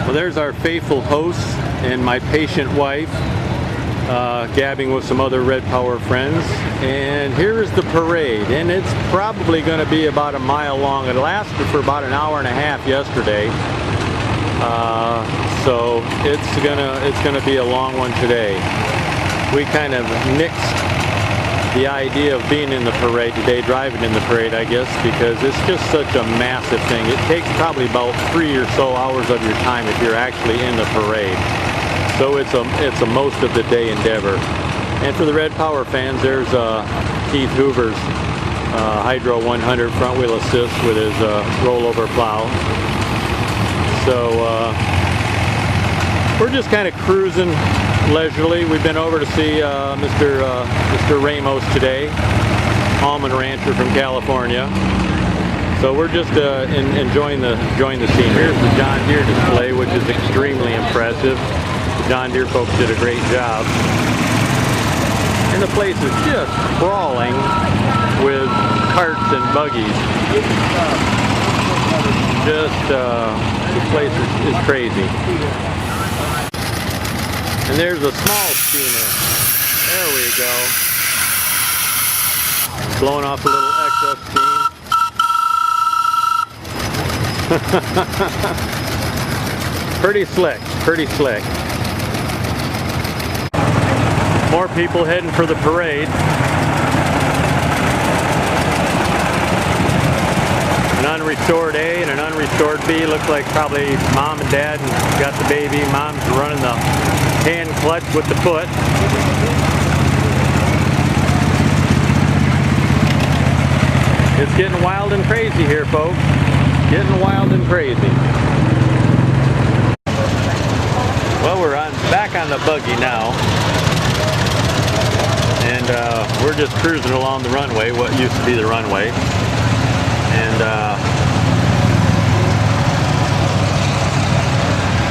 Well, there's our faithful hosts and my patient wife, gabbing with some other Red Power friends. And here's the parade, and it's probably going to be about a mile long. It lasted for about an hour and a half yesterday, so it's gonna be a long one today. We kind of nixed the idea of being in the parade today, driving in the parade, I guess, because it's just such a massive thing. It takes probably about 3 or so hours of your time if you're actually in the parade. So it's a most of the day endeavor. And for the Red Power fans, there's Keith Hoover's Hydro 100 front wheel assist with his rollover plow. So we're just kind of cruising leisurely. We've been over to see Mr. Ramos today, almond rancher from California. So we're just enjoying the scene. Here's the John Deere display, which is extremely impressive. The John Deere folks did a great job. And the place is just crawling with carts and buggies. The place is crazy. And there's a small steamer. There we go. Blowing off a little excess steam. Pretty slick, pretty slick. More people heading for the parade. An unrestored A and an unrestored B. Looks like probably mom and dad got the baby. Mom's running the hand clutch with the foot. It's getting wild and crazy here, folks. Getting wild and crazy. Well, we're back on the buggy now. And we're just cruising along the runway, what used to be the runway. And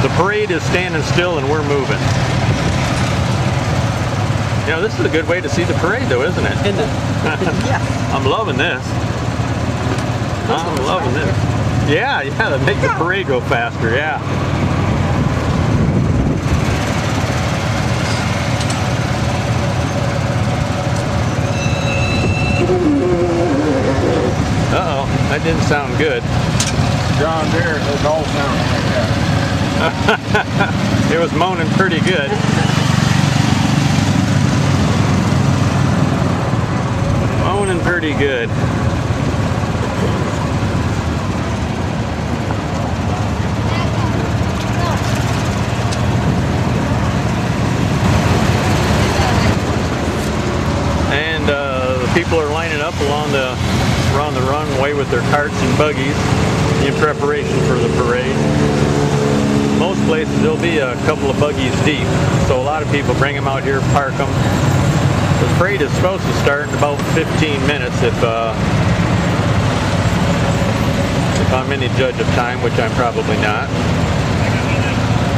the parade is standing still and we're moving. You know, this is a good way to see the parade though, isn't it? Yeah. I'm loving this. I'm loving this. Yeah, to make the parade go faster, yeah. Uh-oh, that didn't sound good. John Deere, it all sounds like that. It was moaning pretty good. Moaning pretty good. And the people are lining up around the runway with their carts and buggies in preparation for the parade. Most places there'll be a couple of buggies deep, so a lot of people bring them out here, park them. The parade is supposed to start in about 15 minutes if I'm any judge of time, which I'm probably not.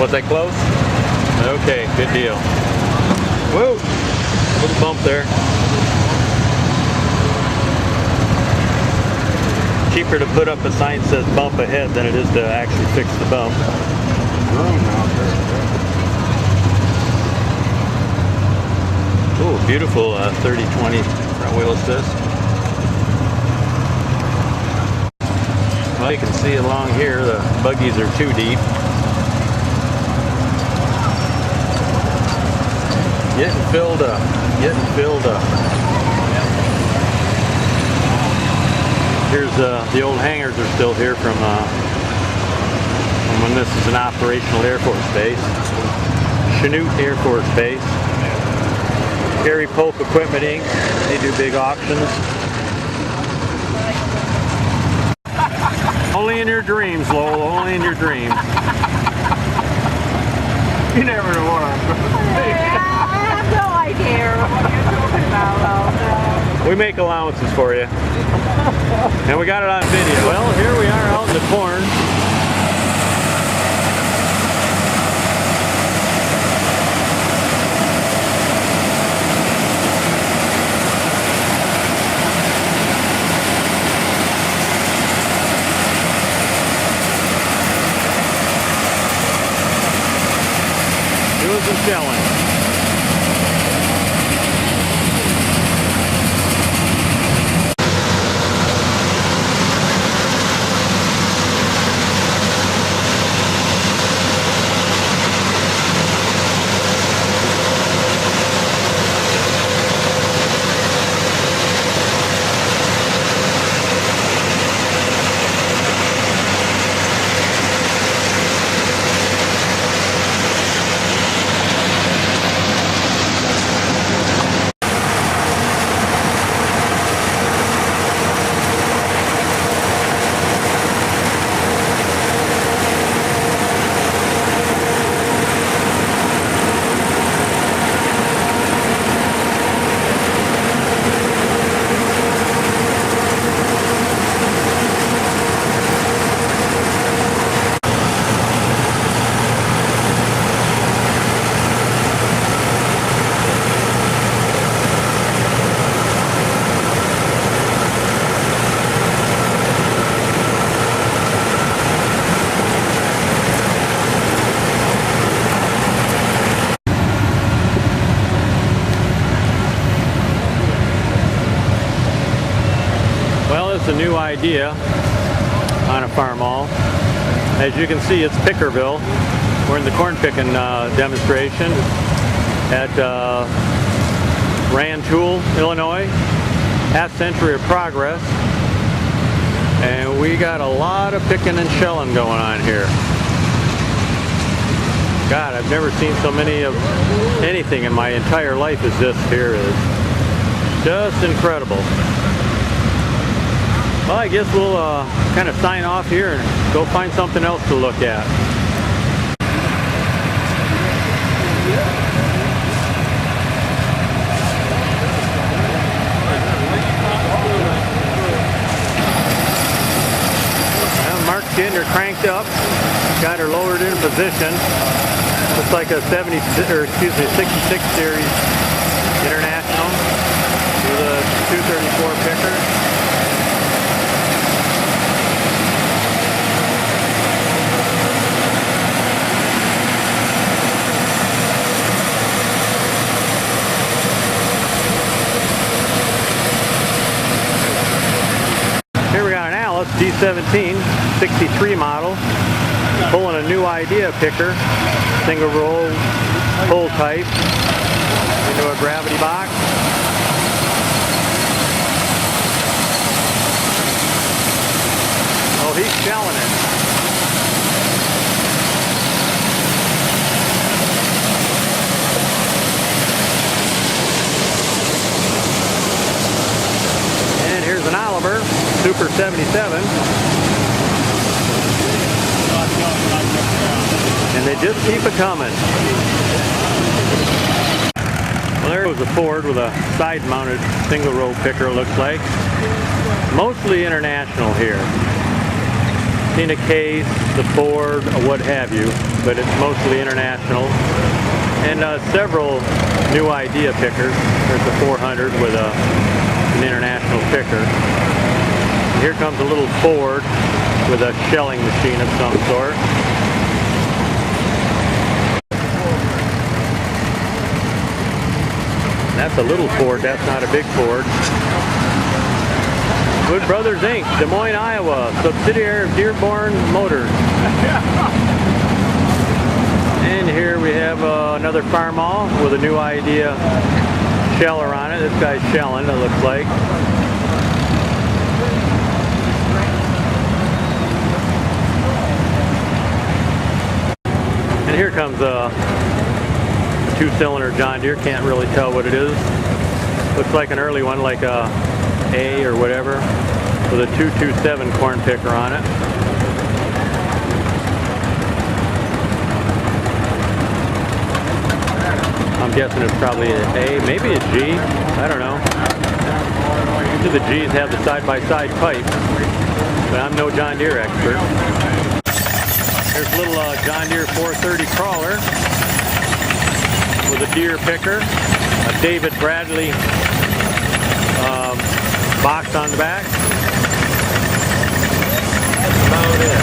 Was I close? Okay, good deal. Whoa! Little bump there. Cheaper to put up a sign that says bump ahead than it is to actually fix the bump. Oh, beautiful 30-20 front wheel assist. Well, you can see along here the buggies are too deep. Getting filled up. Getting filled up. Here's the old hangars are still here from when this is an operational Air Force base. Chanute Air Force Base. Gary Polk Equipment Inc. They do big auctions. Only in your dreams, Lowell. Only in your dreams. You never know what I'm going to say. I have no idea what you're talking about. We make allowances for you. And we got it on video. Well, here we are out in the corn. shelling. A new idea on a farm haul. As you can see, it's Pickerville. We're in the corn picking demonstration at Rantoul, Illinois. Half century of progress, and we got a lot of picking and shelling going on here. God, I've never seen so many of anything in my entire life as this here is. Just incredible. Well, I guess we'll kind of sign off here and go find something else to look at. Well, Mark's getting her cranked up, got her lowered in position. Looks like a 66 series International with a 234 picker. D17 63 model, pulling a new idea picker, single roll pull type into a gravity box. Oh, he's shelling it. And here's an Oliver Super 77, and they just keep it coming. Well, there was a Ford with a side-mounted single-row picker, looks like. Mostly international here. In a case, the Ford, or what have you, but it's mostly international. And several new idea pickers. There's a 400 with an international picker. Here comes a little Ford with a shelling machine of some sort. That's a little Ford, that's not a big Ford. Wood Brothers Inc., Des Moines, Iowa, subsidiary of Dearborn Motors. And here we have another farm haul with a new idea sheller on it. This guy's shelling, it looks like. And here comes a two-cylinder John Deere. Can't really tell what it is. Looks like an early one, like a A or whatever, with a 227 corn picker on it. I'm guessing it's probably an A, maybe a G. I don't know. Usually the G's have the side-by-side pipe, but I'm no John Deere expert. There's a little John Deere 430 crawler with a Deere picker, a David Bradley box on the back. That's about it.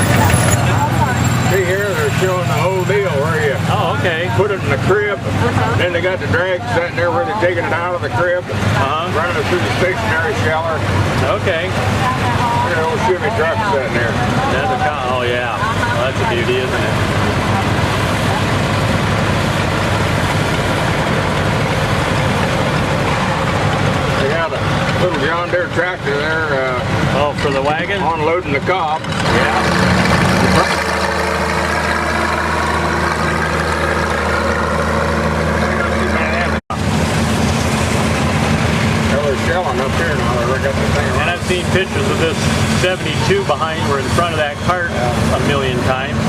See here, they're showing the whole deal, where you? Oh, okay. put it in the crib. Then they got the drag sitting there where they're taking it out of the crib, running it through the stationary sheller. Okay. An old Chevy truck sitting there. Oh yeah, well, that's a beauty, isn't it? They got a little John Deere tractor there. Oh, for the wagon? Unloading the cob. Yeah. Shelling up here now. They got the thing. And I've seen pictures of this 72 behind or in front of that cart a million times.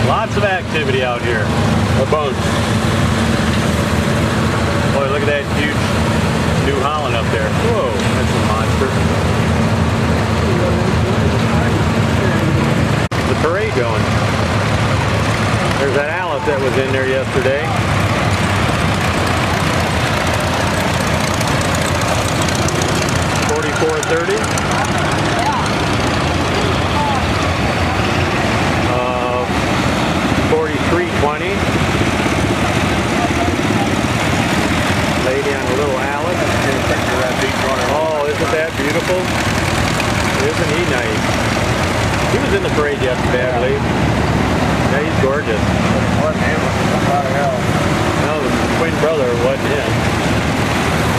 Lots of activity out here. A bunch. Boy, look at that huge New Holland up there. Whoa, that's a monster. The parade going. There's that Alice that was in there yesterday. $44.30. 43.20. Lady on a little Alice. Oh, isn't that beautiful? Isn't he nice? He was in the parade yesterday, I believe. Yeah, he's gorgeous. Wasn't him, somebody else. No, the twin brother wasn't him.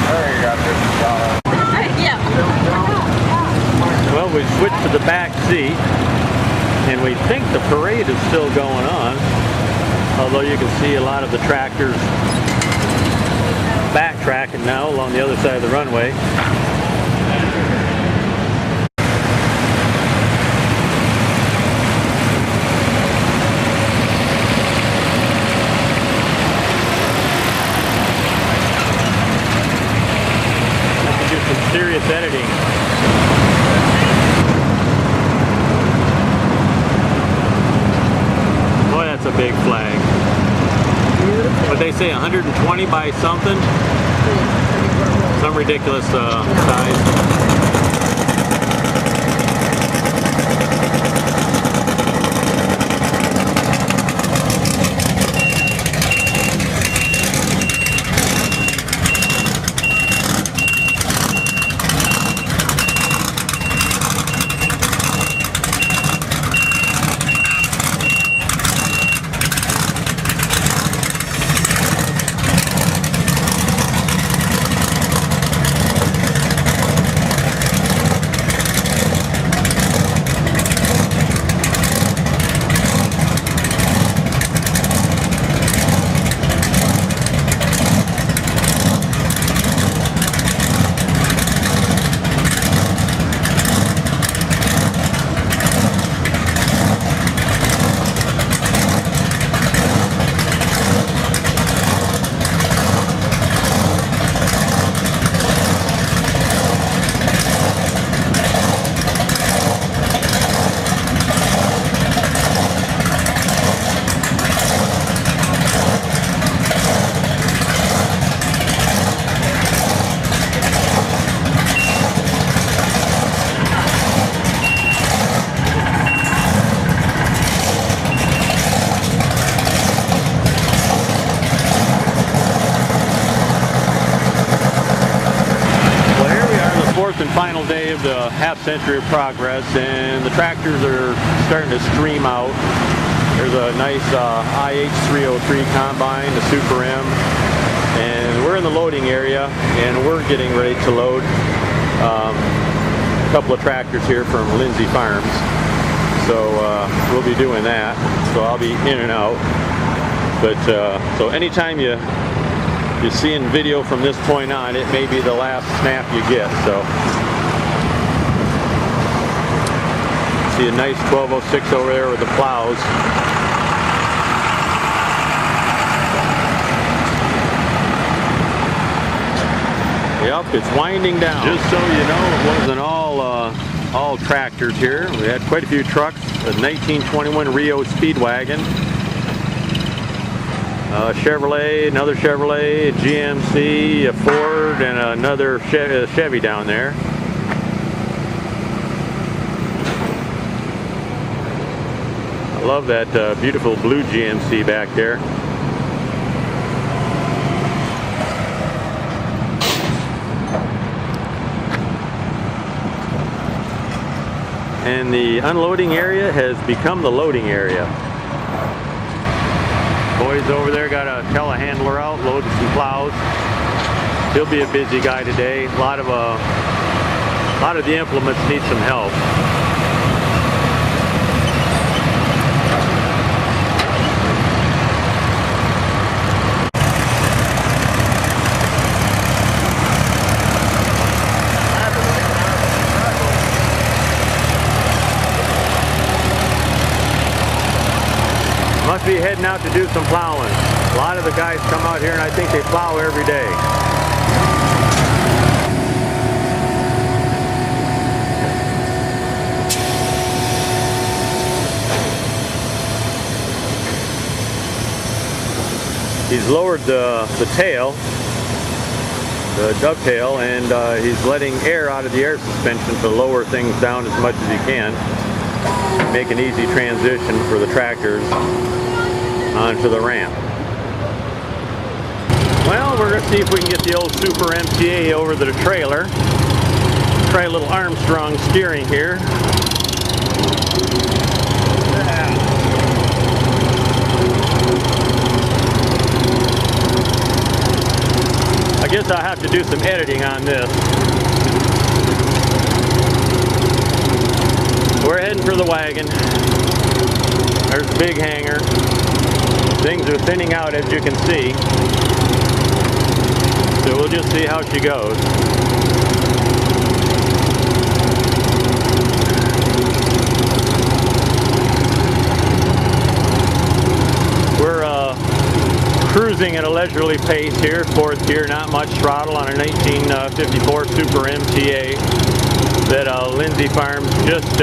There you got this dollar. Yeah. Well, we switched to the back seat, and we think the parade is still going on, although you can see a lot of the tractors backtracking now along the other side of the runway. Serious editing. Boy, that's a big flag. What they say, 120 by something? Some ridiculous size. And final day of the half century of progress, and the tractors are starting to stream out. There's a nice IH303 combine, the Super M, and we're in the loading area, and we're getting ready to load a couple of tractors here from Lindsay Farms. So we'll be doing that. So I'll be in and out. But so anytime you're seeing video from this point on, it may be the last snap you get. So see a nice 1206 over there with the plows. Yep, it's winding down. Just so you know, it wasn't all tractors here. We had quite a few trucks. A 1921 Rio Speedwagon. Chevrolet, another Chevrolet, a GMC, a Ford, and another Chevy down there. Love that beautiful blue GMC back there. And the unloading area has become the loading area. Boys over there got a telehandler out, loading some plows. He'll be a busy guy today. A lot of the implements need some help. Must be heading out to do some plowing. A lot of the guys come out here and I think they plow every day. He's lowered the tail, the dovetail, and he's letting air out of the air suspension to lower things down as much as he can. Make an easy transition for the tractors onto the ramp. Well, we're going to see if we can get the old Super MTA over the trailer. Try a little Armstrong steering here. I guess I'll have to do some editing on this. We're heading for the wagon. There's a big hanger. Things are thinning out, as you can see. So we'll just see how she goes. We're cruising at a leisurely pace here, fourth gear, not much throttle on a 1954 Super MTA that Lindsay Farms just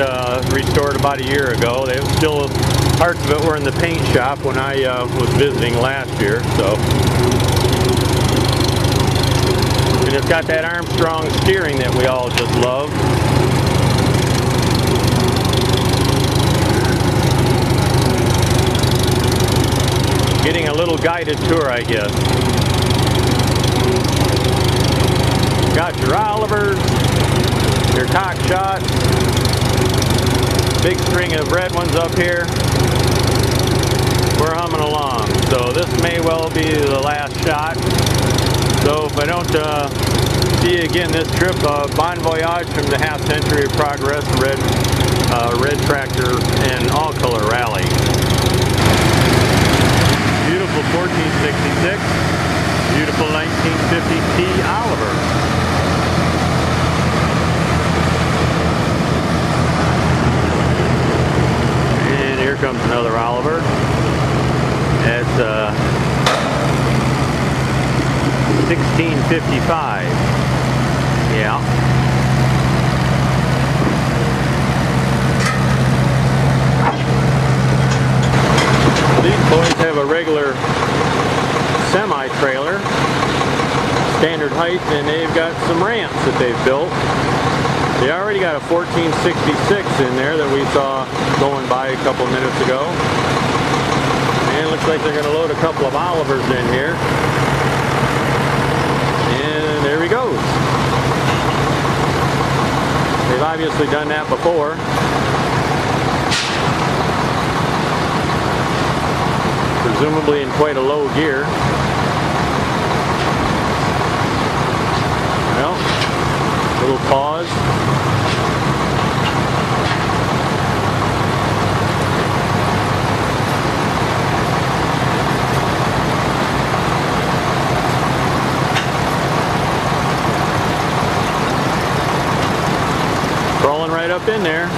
restored about a year ago. They still, parts of it were in the paint shop when I was visiting last year. So, and it's got that Armstrong steering that we all just love. Getting a little guided tour, I guess. Got your Olivers, your cock shots, big string of red ones up here. We're humming along. So this may well be the last shot. So if I don't see you again this trip, bon voyage from the half century of progress, red tractor and all color rally. Beautiful 1466, beautiful 1950 T Oliver. And here comes another Oliver. That's 1655. Yeah. These boys have a regular semi-trailer, standard height, and they've got some ramps that they've built. They already got a 1466 in there that we saw going by a couple minutes ago. And it looks like they're going to load a couple of Olivers in here. And there he goes. They've obviously done that before. Presumably in quite a low gear. Well, little pause. Crawling right up in there.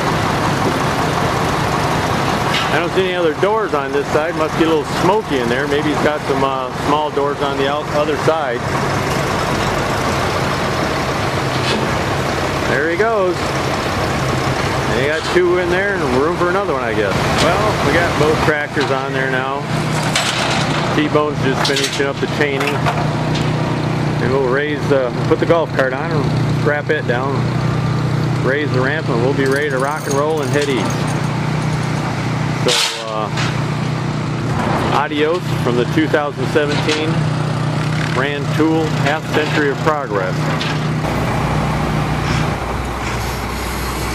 I don't see any other doors on this side. Must be a little smoky in there. Maybe he's got some small doors on the other side. There he goes. And he got two in there and room for another one, I guess. Well, we got both tractors on there now. T-Bone's just finishing up the chaining. And we'll put the golf cart on and strap it down, raise the ramp, and we'll be ready to rock and roll and head east. So Adios from the 2017 Rand Tool Half Century of Progress.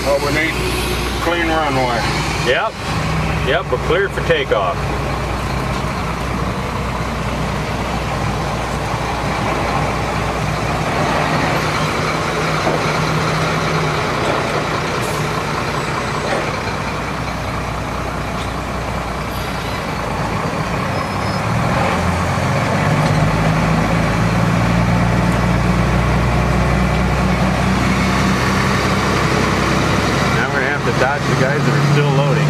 Oh, we need clean runway. Yep, we're cleared for takeoff. Dodge the guys that are still loading.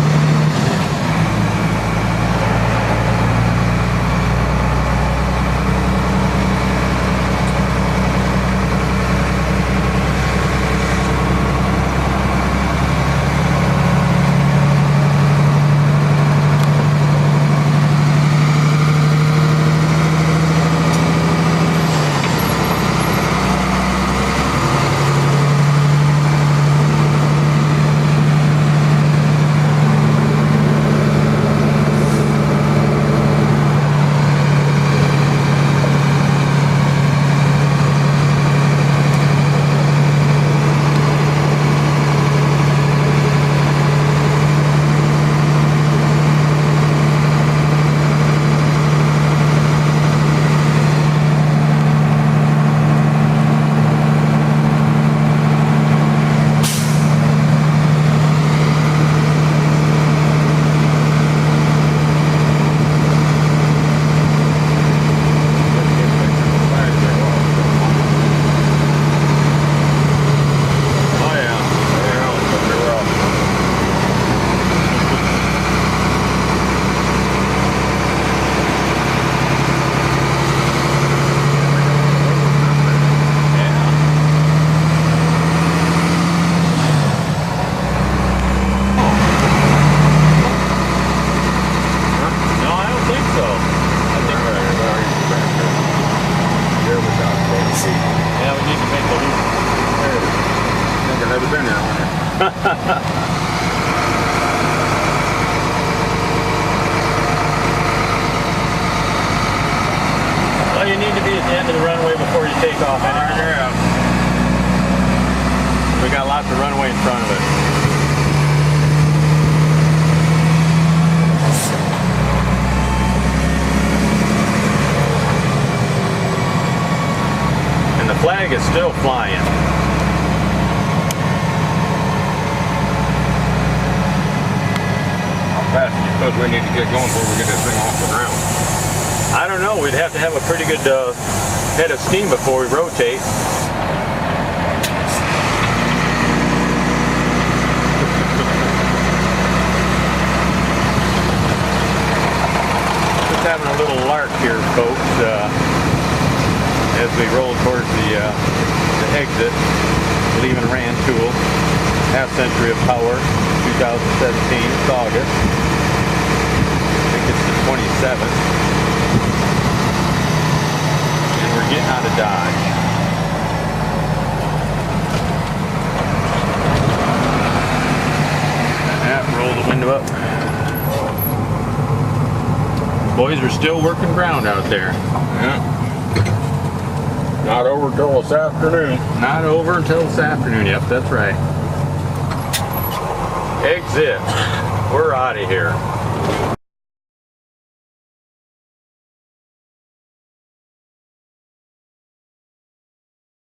Well, you need to be at the end of the runway before you take off. We got lots of runway in front of us. And the flag is still flying. How fast do you suppose we need to get going before we get this thing off the ground? I don't know. We'd have to have a pretty good head of steam before we rotate. Just having a little lark here, folks, as we roll towards the exit, leaving Rand Tool, Half Century of Power, 2017, it's August. I think it's the 27th. And we're getting out of Dodge. Roll the window up. Boys are still working ground out there. Yeah. Not over till this afternoon. Not over until this afternoon. Yep, that's right. Exit. We're out of here.